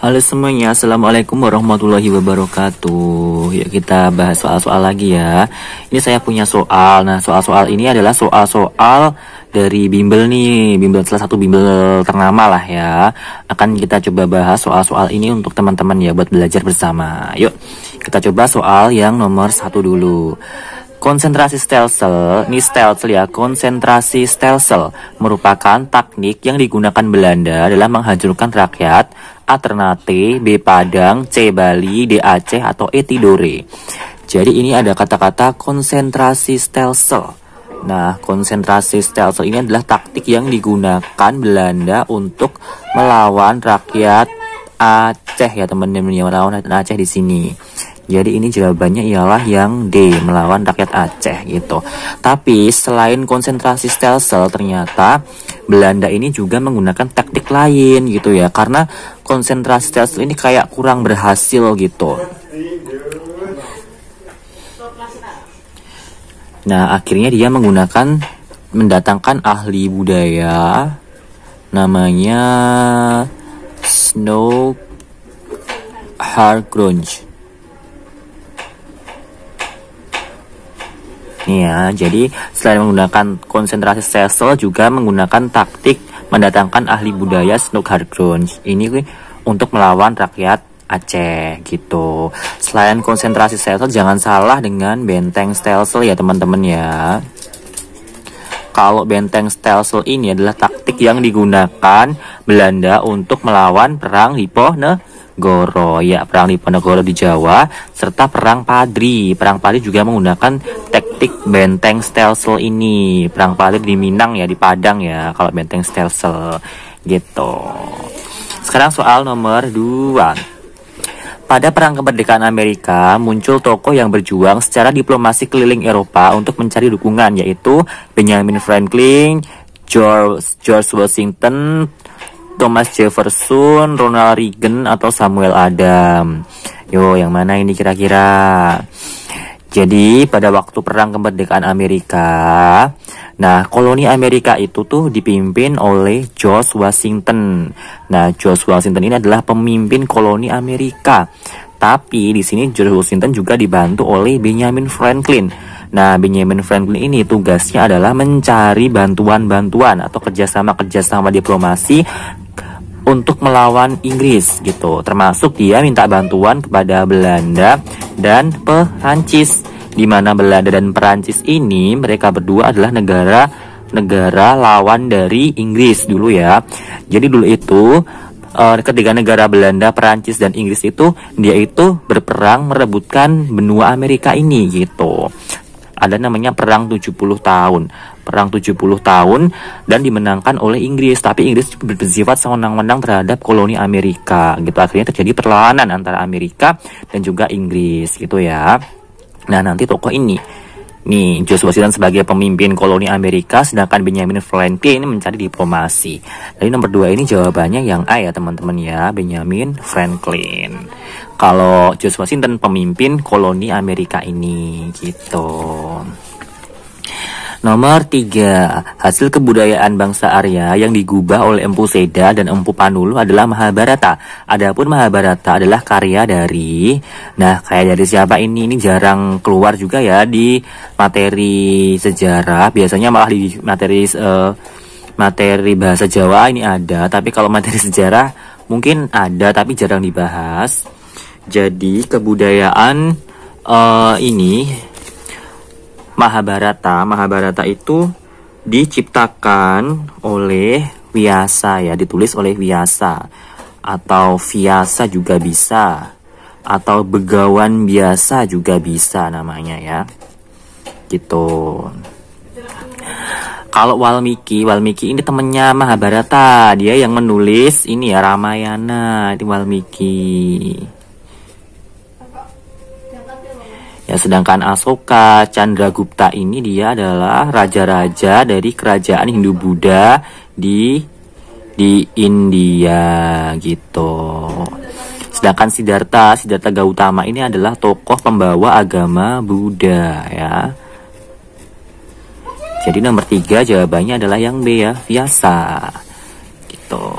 Halo semuanya, Assalamualaikum warahmatullahi wabarakatuh. Yuk kita bahas soal-soal lagi ya. Ini saya punya soal. Nah, soal-soal ini adalah soal-soal dari bimbel nih, bimbel salah satu bimbel ternama lah ya. Akan kita coba bahas soal-soal ini untuk teman-teman ya, buat belajar bersama. Yuk, kita coba soal yang nomor 1 dulu. Konsentrasi stem cell, ini stem cell ya, konsentrasi stem cell merupakan teknik yang digunakan Belanda dalam menghancurkan rakyat A. Ternate, B. Padang, C. Bali, D. Aceh, atau E. Tidore. Jadi ini ada kata-kata konsentrasi stem cell. Nah, konsentrasi stem cell ini adalah taktik yang digunakan Belanda untuk melawan rakyat Aceh ya teman-teman, ya, melawan rakyat Aceh di sini. Jadi ini jawabannya ialah yang D, melawan rakyat Aceh gitu. Tapi selain konsentrasi stem cell, ternyata Belanda ini juga menggunakan taktik lain gitu ya. Karena konsentrasi stem cell ini kayak kurang berhasil gitu. Nah, akhirnya dia mendatangkan ahli budaya namanya Snow Hargrunge. Ya, jadi selain menggunakan konsentrasi stem cell juga menggunakan taktik mendatangkan ahli budaya Snow Hargrunge. Ini untuk melawan rakyat Aceh gitu. Selain konsentrasi stem cell, jangan salah dengan benteng stem cell ya teman-teman ya. Kalau benteng stem cell ini adalah taktik yang digunakan Belanda untuk melawan perang Diponegoro ya, perang Diponegoro di Jawa serta perang Padri. Perang Padri juga menggunakan taktik benteng stem cell ini. Perang Padri di Minang ya, di Padang ya, kalau benteng stem cell gitu. Sekarang soal nomor 2. Pada perang kemerdekaan Amerika, muncul tokoh yang berjuang secara diplomasi keliling Eropa untuk mencari dukungan, yaitu Benjamin Franklin, George Washington, Thomas Jefferson, Ronald Reagan, atau Samuel Adams. Yo, yang mana ini kira-kira? Jadi pada waktu perang kemerdekaan Amerika, nah koloni Amerika itu tuh dipimpin oleh George Washington. Nah, George Washington ini adalah pemimpin koloni Amerika. Tapi di sini George Washington juga dibantu oleh Benjamin Franklin. Nah, Benjamin Franklin ini tugasnya adalah mencari bantuan-bantuan atau kerjasama diplomasi untuk melawan Inggris gitu. Termasuk dia minta bantuan kepada Belanda dan Perancis, di mana Belanda dan Perancis ini mereka berdua adalah negara lawan dari Inggris dulu ya. Jadi dulu itu ketika negara Belanda, Perancis, dan Inggris itu dia itu berperang merebutkan benua Amerika ini gitu. Ada namanya perang 70 tahun. Perang 70 tahun dan dimenangkan oleh Inggris, tapi Inggris bersifat sewenang-wenang terhadap koloni Amerika gitu. Akhirnya terjadi perlawanan antara Amerika dan juga Inggris gitu ya. Nah, nanti tokoh ini nih, George Washington sebagai pemimpin koloni Amerika, sedangkan Benjamin Franklin mencari diplomasi. Jadi nomor 2 ini jawabannya yang A ya teman-teman ya, Benjamin Franklin. Kalau George Washington pemimpin koloni Amerika ini gitu. Nomor 3, hasil kebudayaan bangsa Arya yang digubah oleh Empu Seda dan Empu Panulu adalah Mahabharata. Adapun Mahabharata adalah karya dari, nah karya dari siapa ini? Ini jarang keluar juga ya di materi sejarah. Biasanya malah di materi bahasa Jawa ini ada, tapi kalau materi sejarah mungkin ada tapi jarang dibahas. Jadi kebudayaan ini Mahabharata itu diciptakan oleh Vyasa ya, ditulis oleh Vyasa atau Vyasa juga bisa, atau Begawan Biasa juga bisa namanya ya. Gitu. Kalau Walmiki ini temennya Mahabharata, dia yang menulis ini ya Ramayana, di Walmiki. Ya, sedangkan Asoka Chandragupta ini dia adalah raja-raja dari kerajaan Hindu-Buddha di India gitu. Sedangkan Siddhartha Gautama ini adalah tokoh pembawa agama Buddha ya. Jadi nomor 3 jawabannya adalah yang B ya, Vyasa gitu.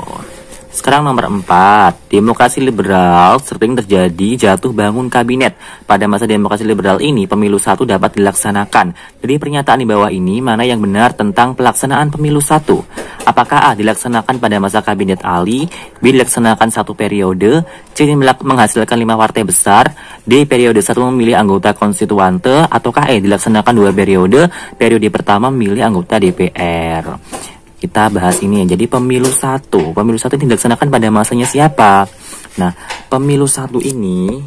Sekarang nomor 4, demokrasi liberal sering terjadi jatuh bangun kabinet. Pada masa demokrasi liberal ini, pemilu 1 dapat dilaksanakan. Jadi pernyataan di bawah ini, mana yang benar tentang pelaksanaan pemilu 1? Apakah A. dilaksanakan pada masa kabinet Ali, B. dilaksanakan 1 periode, C. menghasilkan 5 partai besar, D. periode 1 memilih anggota konstituante, ataukah E. dilaksanakan 2 periode, periode pertama memilih anggota DPR. Kita bahas ini ya. Jadi pemilu 1 dilaksanakan pada masanya siapa? Nah, pemilu 1 ini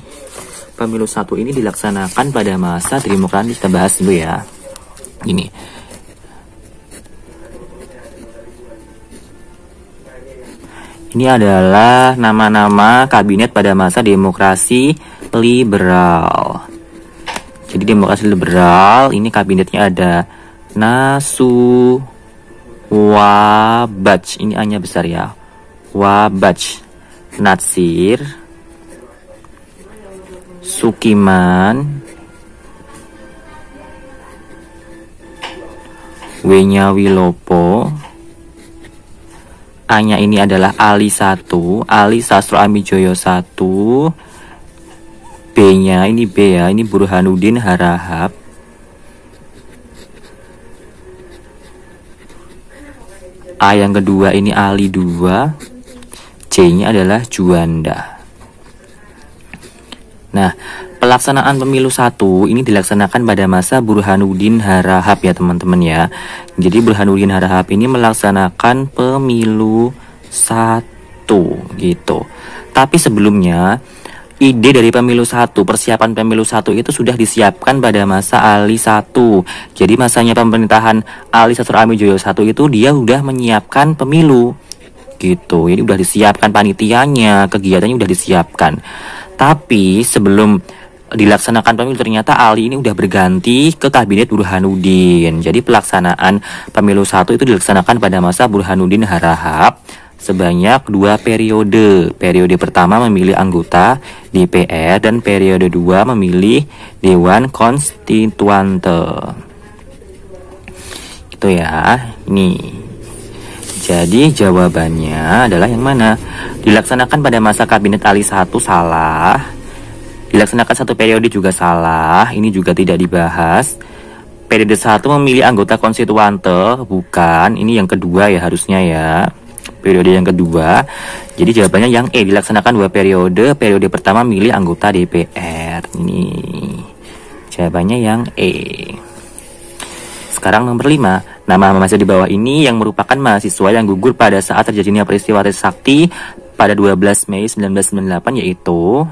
dilaksanakan pada masa demokrasi. Kita bahas dulu ya. Ini. Ini adalah nama-nama kabinet pada masa demokrasi liberal. Jadi demokrasi liberal ini kabinetnya ada Wabach, ini A-nya besar ya. Wabach, Natsir, Sukiman, W-nya Wilopo. A-nya ini adalah Ali 1, Ali Sastro Amijoyo 1. B-nya ini B ya, ini Burhanuddin Harahap. A yang kedua ini Ali 2, C-nya adalah Juanda. Nah, pelaksanaan pemilu 1 ini dilaksanakan pada masa Burhanuddin Harahap ya teman-teman ya. Jadi Burhanuddin Harahap ini melaksanakan pemilu 1 gitu. Tapi sebelumnya ide dari pemilu 1, persiapan pemilu 1 itu sudah disiapkan pada masa Ali 1. Jadi masanya pemerintahan Ali Sastro Amijoyo 1 itu dia udah menyiapkan pemilu gitu. Ini udah disiapkan panitianya, kegiatannya udah disiapkan. Tapi sebelum dilaksanakan pemilu ternyata Ali ini udah berganti ke kabinet Burhanuddin. Jadi pelaksanaan pemilu 1 itu dilaksanakan pada masa Burhanuddin Harahap sebanyak 2 periode. Periode pertama memilih anggota DPR dan periode 2 memilih Dewan Konstituante. Gitu ya. Nih. Jadi jawabannya adalah yang mana? Dilaksanakan pada masa kabinet Ali 1 salah. Dilaksanakan 1 periode juga salah. Ini juga tidak dibahas. Periode 1 memilih anggota konstituante, bukan. Ini yang kedua ya harusnya ya. Periode yang kedua. Jadi jawabannya yang E, dilaksanakan 2 periode. Periode pertama milih anggota DPR. Ini jawabannya yang E. Sekarang nomor 5. Nama mahasiswa di bawah ini yang merupakan mahasiswa yang gugur pada saat terjadinya peristiwa Trisakti pada 12 Mei 1998 yaitu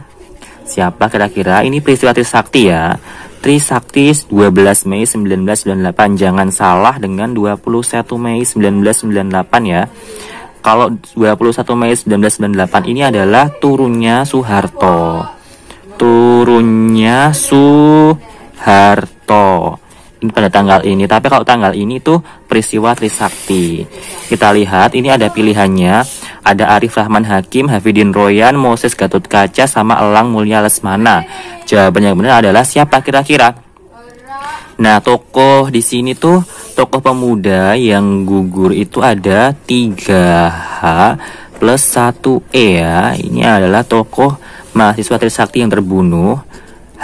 siapa kira-kira? Ini peristiwa Trisakti ya. Trisakti 12 Mei 1998. Jangan salah dengan 21 Mei 1998 ya. Kalau 21 Mei 1998 ini adalah turunnya Soeharto. Turunnya Soeharto. Ini pada tanggal ini. Tapi kalau tanggal ini tuh peristiwa Trisakti. Kita lihat ini ada pilihannya. Ada Arif Rahman Hakim, Hafidin Royan, Moses Gatotkaca, sama Elang Mulya Lesmana. Jawaban yang benar adalah siapa kira-kira? Nah, tokoh di sini tuh tokoh pemuda yang gugur itu ada 3H plus 1E ya. Ini adalah tokoh mahasiswa Trisakti yang terbunuh.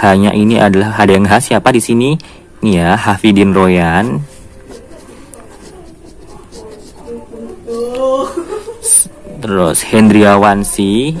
Hanya ini adalah ada yang H, siapa di sini? Ini ya, Hafidin Royan. Terus Hendriawansi.